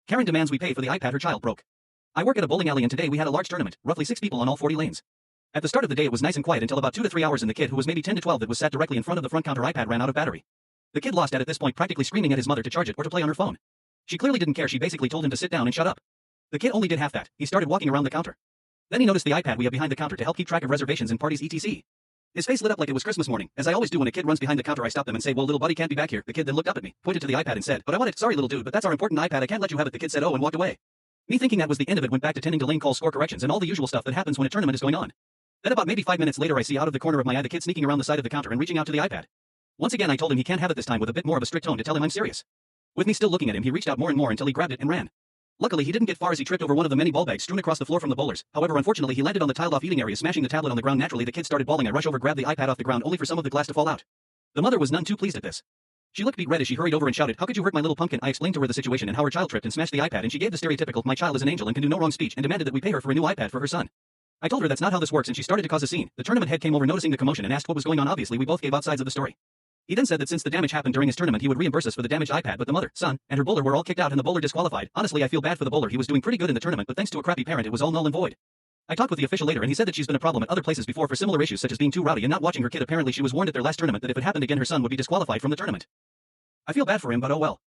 Karen demands we pay for the iPad her child broke. I work at a bowling alley and today we had a large tournament, roughly 6 people on all 40 lanes. At the start of the day it was nice and quiet until about 2 to 3 hours and the kid who was maybe 10 to 12 that was sat directly in front of the front counter iPad ran out of battery. The kid lost at this point practically screaming at his mother to charge it or to play on her phone. She clearly didn't care. She basically told him to sit down and shut up. The kid only did half that. He started walking around the counter. Then he noticed the iPad we have behind the counter to help keep track of reservations and parties etc. His face lit up like it was Christmas morning. As I always do when a kid runs behind the counter I stop them and say, well, little buddy can't be back here. The kid then looked up at me, pointed to the iPad and said, but I want it. Sorry little dude, but that's our important iPad. I can't let you have it. The kid said oh and walked away. Me thinking that was the end of it went back to tending to lane calls, score corrections and all the usual stuff that happens when a tournament is going on. Then about maybe 5 minutes later I see out of the corner of my eye the kid sneaking around the side of the counter and reaching out to the iPad. Once again I told him he can't have it this time with a bit more of a strict tone to tell him I'm serious. With me still looking at him he reached out more and more until he grabbed it and ran. Luckily he didn't get far as he tripped over one of the many ball bags strewn across the floor from the bowlers. However unfortunately he landed on the tiled off eating area smashing the tablet on the ground. Naturally the kid started bawling. I rush over, grab the iPad off the ground only for some of the glass to fall out. The mother was none too pleased at this. She looked beet red as she hurried over and shouted, how could you hurt my little pumpkin? I explained to her the situation and how her child tripped and smashed the iPad and she gave the stereotypical my child is an angel and can do no wrong speech and demanded that we pay her for a new iPad for her son. I told her that's not how this works and she started to cause a scene. The tournament head came over noticing the commotion and asked what was going on. Obviously we both gave out sides of the story. He then said that since the damage happened during his tournament he would reimburse us for the damaged iPad, but the mother, son, and her bowler were all kicked out and the bowler disqualified. Honestly I feel bad for the bowler. He was doing pretty good in the tournament but thanks to a crappy parent it was all null and void. I talked with the official later and he said that she's been a problem at other places before for similar issues such as being too rowdy and not watching her kid. Apparently she was warned at their last tournament that if it happened again her son would be disqualified from the tournament. I feel bad for him but oh well.